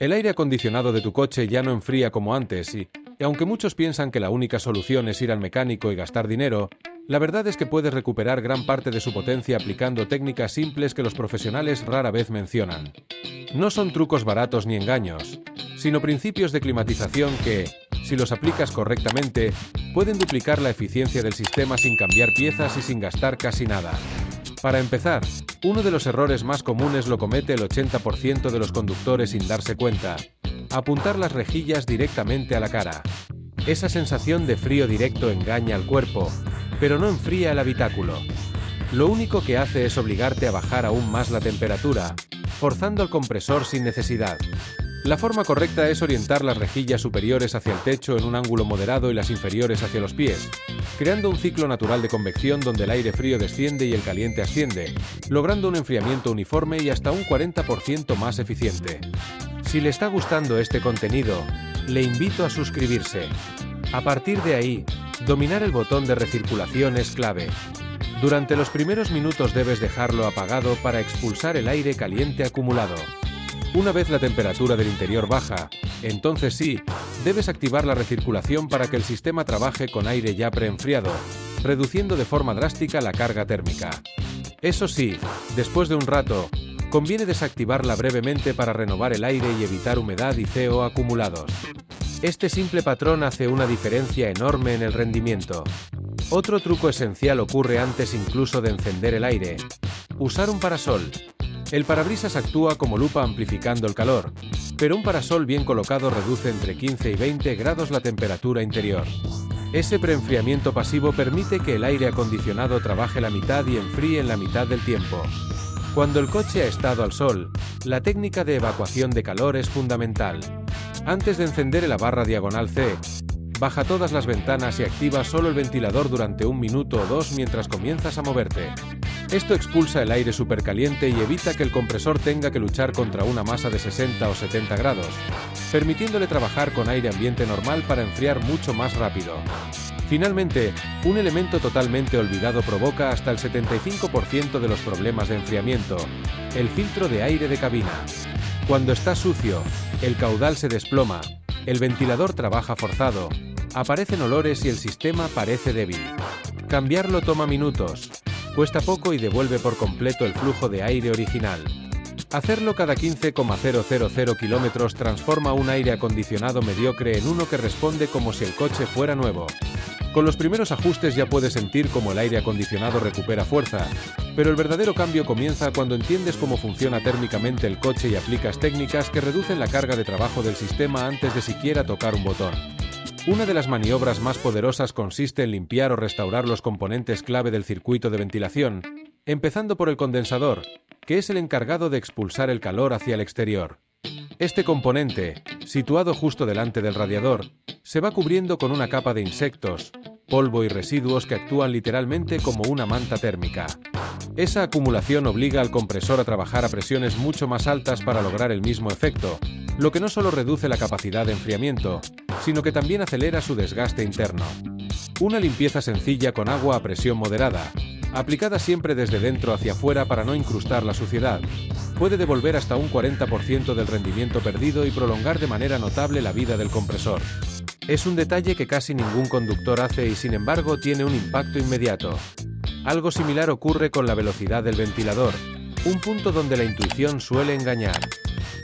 El aire acondicionado de tu coche ya no enfría como antes y aunque muchos piensan que la única solución es ir al mecánico y gastar dinero, la verdad es que puedes recuperar gran parte de su potencia aplicando técnicas simples que los profesionales rara vez mencionan. No son trucos baratos ni engaños, sino principios de climatización que, si los aplicas correctamente, pueden duplicar la eficiencia del sistema sin cambiar piezas y sin gastar casi nada. Para empezar, uno de los errores más comunes lo comete el 80% de los conductores sin darse cuenta: apuntar las rejillas directamente a la cara. Esa sensación de frío directo engaña al cuerpo, pero no enfría el habitáculo. Lo único que hace es obligarte a bajar aún más la temperatura, forzando el compresor sin necesidad. La forma correcta es orientar las rejillas superiores hacia el techo en un ángulo moderado y las inferiores hacia los pies, creando un ciclo natural de convección donde el aire frío desciende y el caliente asciende, logrando un enfriamiento uniforme y hasta un 40% más eficiente. Si le está gustando este contenido, le invito a suscribirse. A partir de ahí, dominar el botón de recirculación es clave. Durante los primeros minutos debes dejarlo apagado para expulsar el aire caliente acumulado. Una vez la temperatura del interior baja, entonces sí, debes activar la recirculación para que el sistema trabaje con aire ya preenfriado, reduciendo de forma drástica la carga térmica. Eso sí, después de un rato, conviene desactivarla brevemente para renovar el aire y evitar humedad y CO acumulados. Este simple patrón hace una diferencia enorme en el rendimiento. Otro truco esencial ocurre antes incluso de encender el aire: usar un parasol. El parabrisas actúa como lupa amplificando el calor, pero un parasol bien colocado reduce entre 15 y 20 grados la temperatura interior. Ese preenfriamiento pasivo permite que el aire acondicionado trabaje la mitad y enfríe en la mitad del tiempo. Cuando el coche ha estado al sol, la técnica de evacuación de calor es fundamental. Antes de encender la barra diagonal C, baja todas las ventanas y activa solo el ventilador durante 1 minuto o 2 mientras comienzas a moverte. Esto expulsa el aire supercaliente y evita que el compresor tenga que luchar contra una masa de 60 o 70 grados, permitiéndole trabajar con aire ambiente normal para enfriar mucho más rápido. Finalmente, un elemento totalmente olvidado provoca hasta el 75% de los problemas de enfriamiento: el filtro de aire de cabina. Cuando está sucio, el caudal se desploma, el ventilador trabaja forzado, aparecen olores y el sistema parece débil. Cambiarlo toma minutos, cuesta poco y devuelve por completo el flujo de aire original. Hacerlo cada 15,000 kilómetros transforma un aire acondicionado mediocre en uno que responde como si el coche fuera nuevo. Con los primeros ajustes ya puedes sentir cómo el aire acondicionado recupera fuerza, pero el verdadero cambio comienza cuando entiendes cómo funciona térmicamente el coche y aplicas técnicas que reducen la carga de trabajo del sistema antes de siquiera tocar un botón. Una de las maniobras más poderosas consiste en limpiar o restaurar los componentes clave del circuito de ventilación, empezando por el condensador, que es el encargado de expulsar el calor hacia el exterior. Este componente, situado justo delante del radiador, se va cubriendo con una capa de insectos, polvo y residuos que actúan literalmente como una manta térmica. Esa acumulación obliga al compresor a trabajar a presiones mucho más altas para lograr el mismo efecto, lo que no solo reduce la capacidad de enfriamiento, sino que también acelera su desgaste interno. Una limpieza sencilla con agua a presión moderada, aplicada siempre desde dentro hacia afuera para no incrustar la suciedad, puede devolver hasta un 40% del rendimiento perdido y prolongar de manera notable la vida del compresor. Es un detalle que casi ningún conductor hace y sin embargo tiene un impacto inmediato. Algo similar ocurre con la velocidad del ventilador, un punto donde la intuición suele engañar.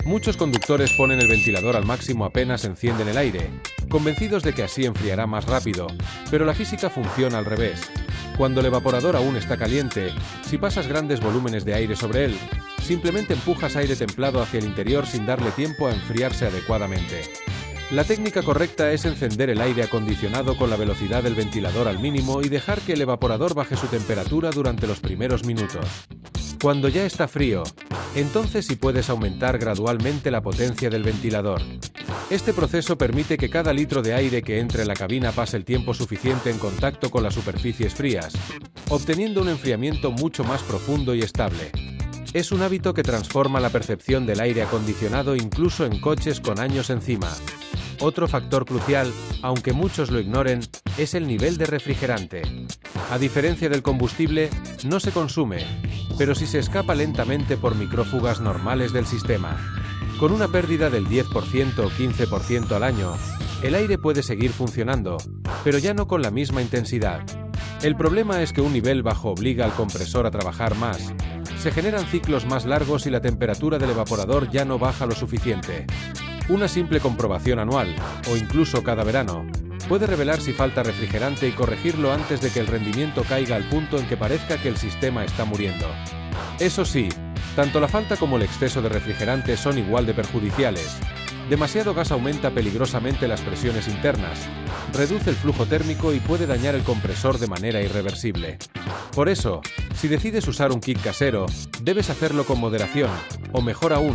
Muchos conductores ponen el ventilador al máximo apenas encienden el aire, convencidos de que así enfriará más rápido, pero la física funciona al revés. Cuando el evaporador aún está caliente, si pasas grandes volúmenes de aire sobre él, simplemente empujas aire templado hacia el interior sin darle tiempo a enfriarse adecuadamente. La técnica correcta es encender el aire acondicionado con la velocidad del ventilador al mínimo y dejar que el evaporador baje su temperatura durante los primeros minutos. Cuando ya está frío, entonces sí puedes aumentar gradualmente la potencia del ventilador. Este proceso permite que cada litro de aire que entre en la cabina pase el tiempo suficiente en contacto con las superficies frías, obteniendo un enfriamiento mucho más profundo y estable. Es un hábito que transforma la percepción del aire acondicionado incluso en coches con años encima. Otro factor crucial, aunque muchos lo ignoren, es el nivel de refrigerante. A diferencia del combustible, no se consume, pero sí se escapa lentamente por micrófugas normales del sistema. Con una pérdida del 10% o 15% al año, el aire puede seguir funcionando, pero ya no con la misma intensidad. El problema es que un nivel bajo obliga al compresor a trabajar más, se generan ciclos más largos y la temperatura del evaporador ya no baja lo suficiente. Una simple comprobación anual, o incluso cada verano, puede revelar si falta refrigerante y corregirlo antes de que el rendimiento caiga al punto en que parezca que el sistema está muriendo. Eso sí, tanto la falta como el exceso de refrigerante son igual de perjudiciales. Demasiado gas aumenta peligrosamente las presiones internas, reduce el flujo térmico y puede dañar el compresor de manera irreversible. Por eso, si decides usar un kit casero, debes hacerlo con moderación, o mejor aún,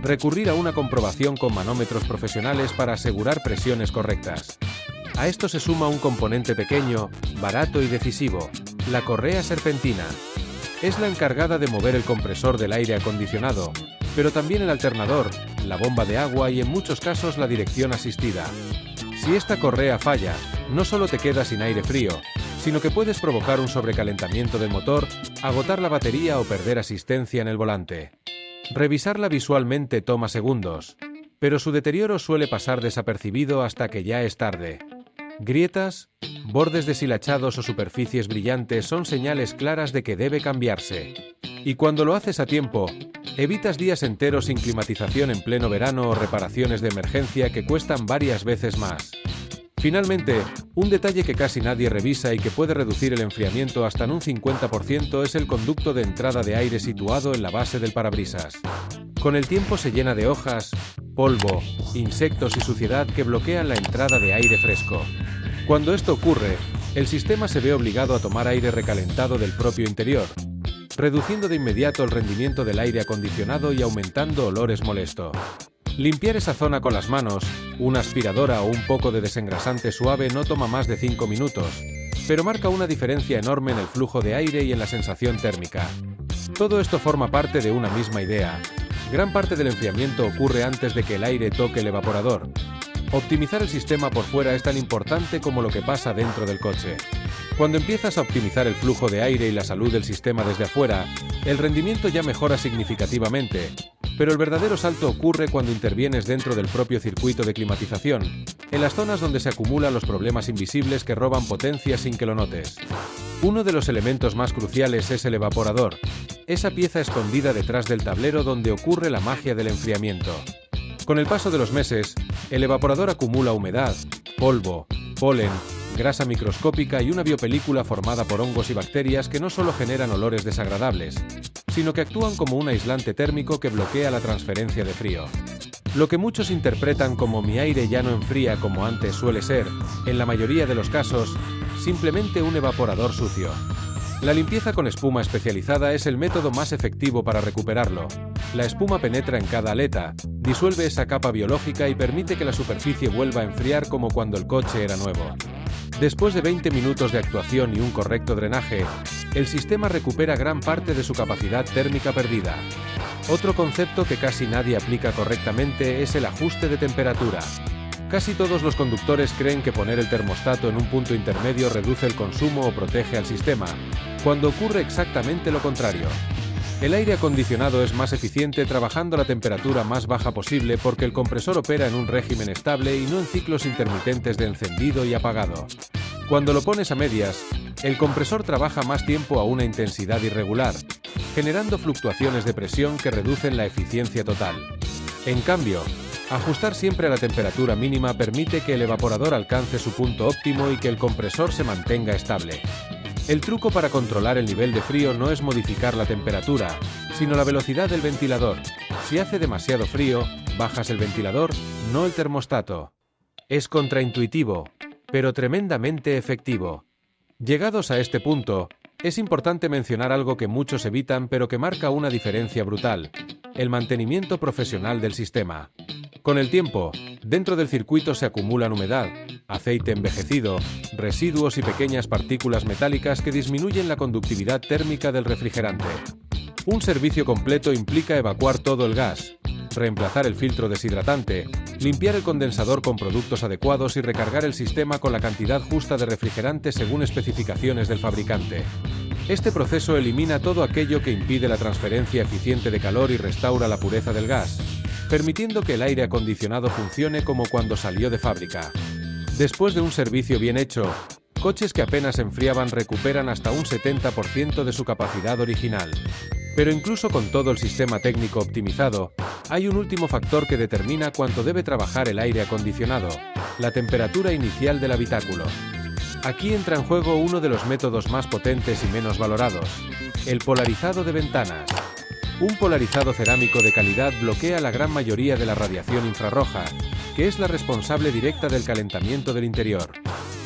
recurrir a una comprobación con manómetros profesionales para asegurar presiones correctas. A esto se suma un componente pequeño, barato y decisivo: la correa serpentina. Es la encargada de mover el compresor del aire acondicionado, pero también el alternador, la bomba de agua y en muchos casos la dirección asistida. Si esta correa falla, no solo te quedas sin aire frío, sino que puedes provocar un sobrecalentamiento del motor, agotar la batería o perder asistencia en el volante. Revisarla visualmente toma segundos, pero su deterioro suele pasar desapercibido hasta que ya es tarde. Grietas, bordes deshilachados o superficies brillantes son señales claras de que debe cambiarse. Y cuando lo haces a tiempo, evitas días enteros sin climatización en pleno verano o reparaciones de emergencia que cuestan varias veces más. Finalmente, un detalle que casi nadie revisa y que puede reducir el enfriamiento hasta en un 50% es el conducto de entrada de aire situado en la base del parabrisas. Con el tiempo se llena de hojas, polvo, insectos y suciedad que bloquean la entrada de aire fresco. Cuando esto ocurre, el sistema se ve obligado a tomar aire recalentado del propio interior, reduciendo de inmediato el rendimiento del aire acondicionado y aumentando olores molestos. Limpiar esa zona con las manos, una aspiradora o un poco de desengrasante suave no toma más de 5 minutos, pero marca una diferencia enorme en el flujo de aire y en la sensación térmica. Todo esto forma parte de una misma idea. Gran parte del enfriamiento ocurre antes de que el aire toque el evaporador. Optimizar el sistema por fuera es tan importante como lo que pasa dentro del coche. Cuando empiezas a optimizar el flujo de aire y la salud del sistema desde afuera, el rendimiento ya mejora significativamente, pero el verdadero salto ocurre cuando intervienes dentro del propio circuito de climatización, en las zonas donde se acumulan los problemas invisibles que roban potencia sin que lo notes. Uno de los elementos más cruciales es el evaporador, esa pieza escondida detrás del tablero donde ocurre la magia del enfriamiento. Con el paso de los meses, el evaporador acumula humedad, polvo, polen, grasa microscópica y una biopelícula formada por hongos y bacterias que no solo generan olores desagradables, sino que actúan como un aislante térmico que bloquea la transferencia de frío. Lo que muchos interpretan como "mi aire ya no enfría como antes" suele ser, en la mayoría de los casos, simplemente un evaporador sucio. La limpieza con espuma especializada es el método más efectivo para recuperarlo. La espuma penetra en cada aleta, disuelve esa capa biológica y permite que la superficie vuelva a enfriar como cuando el coche era nuevo. Después de 20 minutos de actuación y un correcto drenaje, el sistema recupera gran parte de su capacidad térmica perdida. Otro concepto que casi nadie aplica correctamente es el ajuste de temperatura. Casi todos los conductores creen que poner el termostato en un punto intermedio reduce el consumo o protege al sistema, cuando ocurre exactamente lo contrario. El aire acondicionado es más eficiente trabajando a la temperatura más baja posible porque el compresor opera en un régimen estable y no en ciclos intermitentes de encendido y apagado. Cuando lo pones a medias, el compresor trabaja más tiempo a una intensidad irregular, generando fluctuaciones de presión que reducen la eficiencia total. En cambio, ajustar siempre a la temperatura mínima permite que el evaporador alcance su punto óptimo y que el compresor se mantenga estable. El truco para controlar el nivel de frío no es modificar la temperatura, sino la velocidad del ventilador. Si hace demasiado frío, bajas el ventilador, no el termostato. Es contraintuitivo, pero tremendamente efectivo. Llegados a este punto, es importante mencionar algo que muchos evitan pero que marca una diferencia brutal: el mantenimiento profesional del sistema. Con el tiempo, dentro del circuito se acumulan humedad, aceite envejecido, residuos y pequeñas partículas metálicas que disminuyen la conductividad térmica del refrigerante. Un servicio completo implica evacuar todo el gas, reemplazar el filtro deshidratante, limpiar el condensador con productos adecuados y recargar el sistema con la cantidad justa de refrigerante según especificaciones del fabricante. Este proceso elimina todo aquello que impide la transferencia eficiente de calor y restaura la pureza del gas. permitiendo que el aire acondicionado funcione como cuando salió de fábrica. Después de un servicio bien hecho, coches que apenas enfriaban recuperan hasta un 70% de su capacidad original. Pero incluso con todo el sistema técnico optimizado, hay un último factor que determina cuánto debe trabajar el aire acondicionado: la temperatura inicial del habitáculo. Aquí entra en juego uno de los métodos más potentes y menos valorados: el polarizado de ventanas. Un polarizado cerámico de calidad bloquea la gran mayoría de la radiación infrarroja, que es la responsable directa del calentamiento del interior.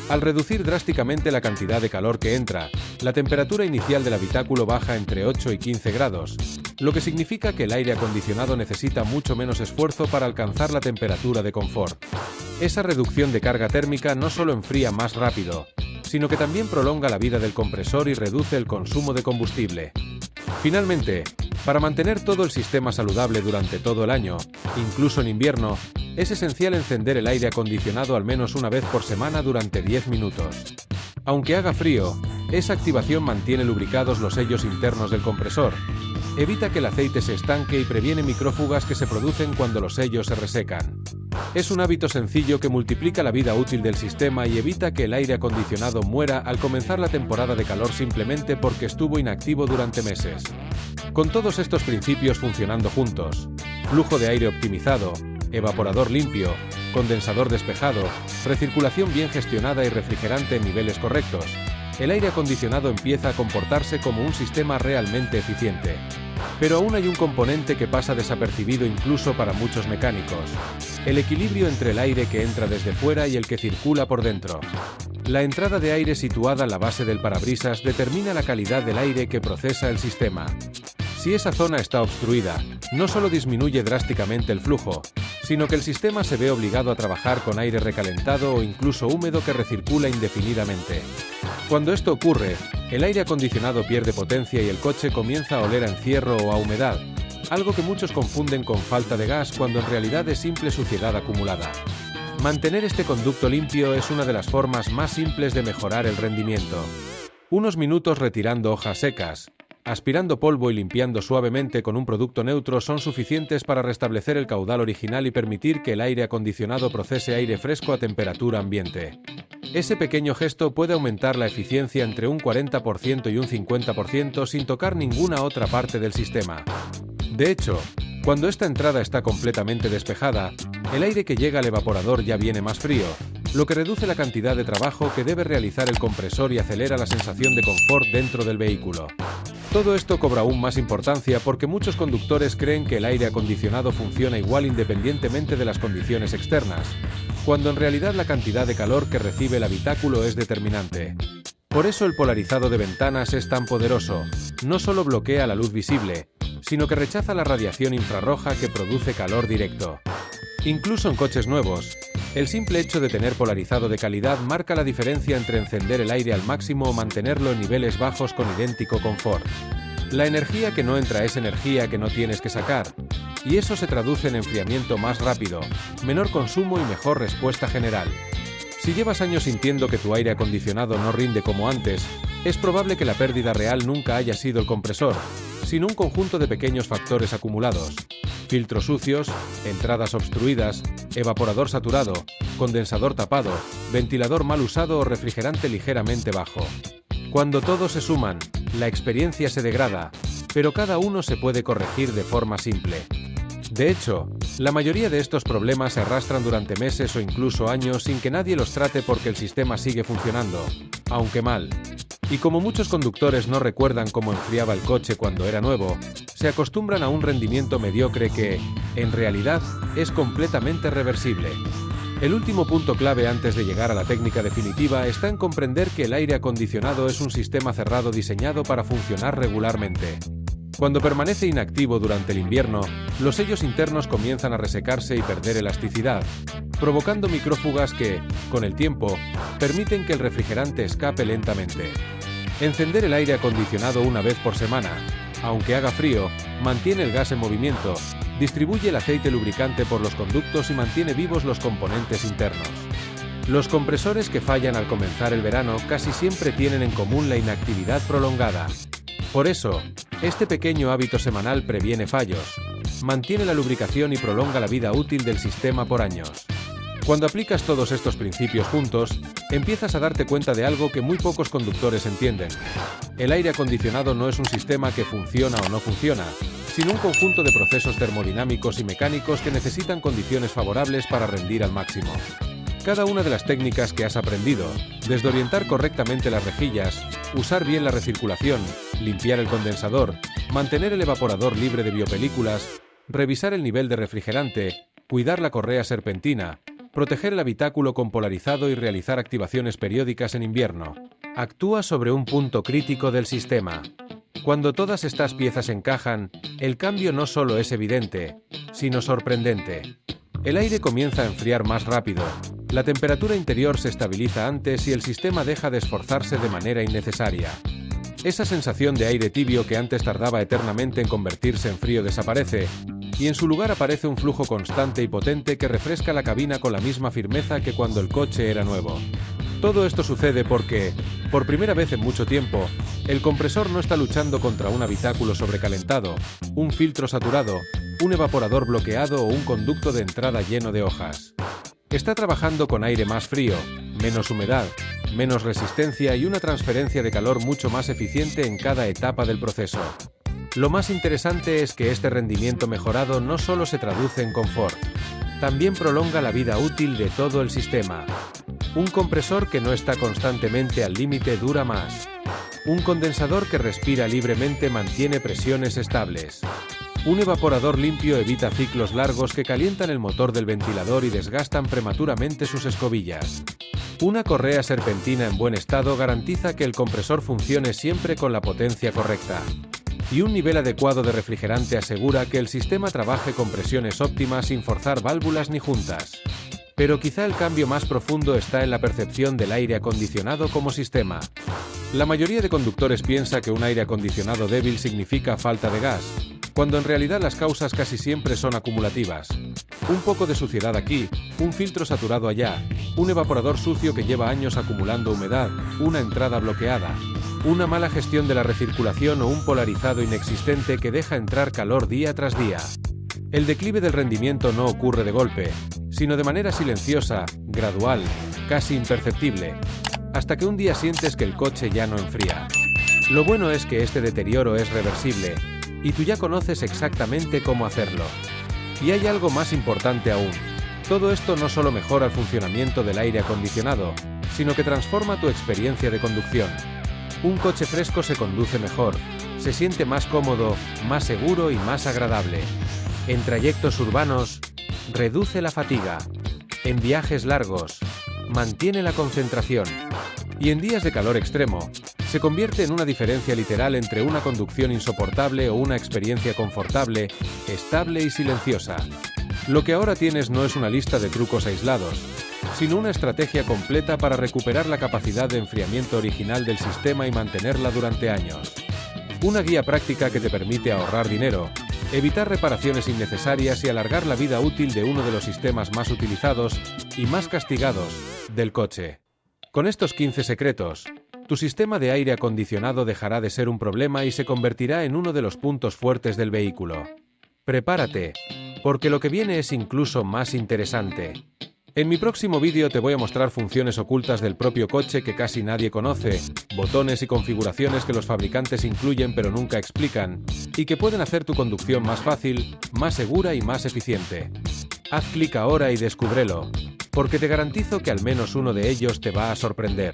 Al reducir drásticamente la cantidad de calor que entra, la temperatura inicial del habitáculo baja entre 8 y 15 grados, lo que significa que el aire acondicionado necesita mucho menos esfuerzo para alcanzar la temperatura de confort. Esa reducción de carga térmica no solo enfría más rápido, sino que también prolonga la vida del compresor y reduce el consumo de combustible. Finalmente, para mantener todo el sistema saludable durante todo el año, incluso en invierno, es esencial encender el aire acondicionado al menos una vez por semana durante 10 minutos. Aunque haga frío, esa activación mantiene lubricados los sellos internos del compresor, evita que el aceite se estanque y previene micrófugas que se producen cuando los sellos se resecan. Es un hábito sencillo que multiplica la vida útil del sistema y evita que el aire acondicionado muera al comenzar la temporada de calor simplemente porque estuvo inactivo durante meses. Con todos estos principios funcionando juntos: flujo de aire optimizado, evaporador limpio, condensador despejado, recirculación bien gestionada y refrigerante en niveles correctos, el aire acondicionado empieza a comportarse como un sistema realmente eficiente. Pero aún hay un componente que pasa desapercibido incluso para muchos mecánicos: el equilibrio entre el aire que entra desde fuera y el que circula por dentro. La entrada de aire situada en la base del parabrisas determina la calidad del aire que procesa el sistema. Si esa zona está obstruida, no solo disminuye drásticamente el flujo, sino que el sistema se ve obligado a trabajar con aire recalentado o incluso húmedo que recircula indefinidamente. Cuando esto ocurre, el aire acondicionado pierde potencia y el coche comienza a oler a encierro o a humedad, algo que muchos confunden con falta de gas cuando en realidad es simple suciedad acumulada. Mantener este conducto limpio es una de las formas más simples de mejorar el rendimiento. Unos minutos retirando hojas secas, aspirando polvo y limpiando suavemente con un producto neutro son suficientes para restablecer el caudal original y permitir que el aire acondicionado procese aire fresco a temperatura ambiente. Ese pequeño gesto puede aumentar la eficiencia entre un 40% y un 50% sin tocar ninguna otra parte del sistema. De hecho, cuando esta entrada está completamente despejada, el aire que llega al evaporador ya viene más frío, lo que reduce la cantidad de trabajo que debe realizar el compresor y acelera la sensación de confort dentro del vehículo. Todo esto cobra aún más importancia porque muchos conductores creen que el aire acondicionado funciona igual independientemente de las condiciones externas, cuando en realidad la cantidad de calor que recibe el habitáculo es determinante. Por eso el polarizado de ventanas es tan poderoso: no solo bloquea la luz visible, sino que rechaza la radiación infrarroja que produce calor directo. Incluso en coches nuevos, el simple hecho de tener polarizado de calidad marca la diferencia entre encender el aire al máximo o mantenerlo en niveles bajos con idéntico confort. La energía que no entra es energía que no tienes que sacar, y eso se traduce en enfriamiento más rápido, menor consumo y mejor respuesta general. Si llevas años sintiendo que tu aire acondicionado no rinde como antes, es probable que la pérdida real nunca haya sido el compresor, sino un conjunto de pequeños factores acumulados: filtros sucios, entradas obstruidas, evaporador saturado, condensador tapado, ventilador mal usado o refrigerante ligeramente bajo. Cuando todos se suman, la experiencia se degrada, pero cada uno se puede corregir de forma simple. De hecho, la mayoría de estos problemas se arrastran durante meses o incluso años sin que nadie los trate porque el sistema sigue funcionando, aunque mal. Y como muchos conductores no recuerdan cómo enfriaba el coche cuando era nuevo, se acostumbran a un rendimiento mediocre que, en realidad, es completamente reversible. El último punto clave antes de llegar a la técnica definitiva está en comprender que el aire acondicionado es un sistema cerrado diseñado para funcionar regularmente. Cuando permanece inactivo durante el invierno, los sellos internos comienzan a resecarse y perder elasticidad, provocando micrófugas que, con el tiempo, permiten que el refrigerante escape lentamente. Encender el aire acondicionado una vez por semana, aunque haga frío, mantiene el gas en movimiento, distribuye el aceite lubricante por los conductos y mantiene vivos los componentes internos. Los compresores que fallan al comenzar el verano casi siempre tienen en común la inactividad prolongada. Por eso, este pequeño hábito semanal previene fallos, mantiene la lubricación y prolonga la vida útil del sistema por años. Cuando aplicas todos estos principios juntos, empiezas a darte cuenta de algo que muy pocos conductores entienden. El aire acondicionado no es un sistema que funciona o no funciona, sino un conjunto de procesos termodinámicos y mecánicos que necesitan condiciones favorables para rendir al máximo. Cada una de las técnicas que has aprendido, desde orientar correctamente las rejillas, usar bien la recirculación, limpiar el condensador, mantener el evaporador libre de biopelículas, revisar el nivel de refrigerante, cuidar la correa serpentina, proteger el habitáculo con polarizado y realizar activaciones periódicas en invierno, actúa sobre un punto crítico del sistema. Cuando todas estas piezas encajan, el cambio no solo es evidente, sino sorprendente. El aire comienza a enfriar más rápido, la temperatura interior se estabiliza antes y el sistema deja de esforzarse de manera innecesaria. Esa sensación de aire tibio que antes tardaba eternamente en convertirse en frío desaparece, y en su lugar aparece un flujo constante y potente que refresca la cabina con la misma firmeza que cuando el coche era nuevo. Todo esto sucede porque, por primera vez en mucho tiempo, el compresor no está luchando contra un habitáculo sobrecalentado, un filtro saturado, un evaporador bloqueado o un conducto de entrada lleno de hojas. Está trabajando con aire más frío, menos humedad, menos resistencia y una transferencia de calor mucho más eficiente en cada etapa del proceso. Lo más interesante es que este rendimiento mejorado no solo se traduce en confort, también prolonga la vida útil de todo el sistema. Un compresor que no está constantemente al límite dura más. Un condensador que respira libremente mantiene presiones estables. Un evaporador limpio evita ciclos largos que calientan el motor del ventilador y desgastan prematuramente sus escobillas. Una correa serpentina en buen estado garantiza que el compresor funcione siempre con la potencia correcta. Y un nivel adecuado de refrigerante asegura que el sistema trabaje con presiones óptimas sin forzar válvulas ni juntas. Pero quizá el cambio más profundo está en la percepción del aire acondicionado como sistema. La mayoría de conductores piensa que un aire acondicionado débil significa falta de gas, cuando en realidad las causas casi siempre son acumulativas. Un poco de suciedad aquí, un filtro saturado allá, un evaporador sucio que lleva años acumulando humedad, una entrada bloqueada, una mala gestión de la recirculación o un polarizado inexistente que deja entrar calor día tras día. El declive del rendimiento no ocurre de golpe, sino de manera silenciosa, gradual, casi imperceptible, hasta que un día sientes que el coche ya no enfría. Lo bueno es que este deterioro es reversible, y tú ya conoces exactamente cómo hacerlo. Y hay algo más importante aún. Todo esto no solo mejora el funcionamiento del aire acondicionado, sino que transforma tu experiencia de conducción. Un coche fresco se conduce mejor, se siente más cómodo, más seguro y más agradable. En trayectos urbanos, reduce la fatiga. En viajes largos, mantiene la concentración. Y en días de calor extremo, se convierte en una diferencia literal entre una conducción insoportable o una experiencia confortable, estable y silenciosa. Lo que ahora tienes no es una lista de trucos aislados, sino una estrategia completa para recuperar la capacidad de enfriamiento original del sistema y mantenerla durante años. Una guía práctica que te permite ahorrar dinero, evitar reparaciones innecesarias y alargar la vida útil de uno de los sistemas más utilizados y más castigados del coche. Con estos 15 secretos, tu sistema de aire acondicionado dejará de ser un problema y se convertirá en uno de los puntos fuertes del vehículo. Prepárate, porque lo que viene es incluso más interesante. En mi próximo vídeo te voy a mostrar funciones ocultas del propio coche que casi nadie conoce, botones y configuraciones que los fabricantes incluyen pero nunca explican, y que pueden hacer tu conducción más fácil, más segura y más eficiente. Haz clic ahora y descúbrelo, porque te garantizo que al menos uno de ellos te va a sorprender.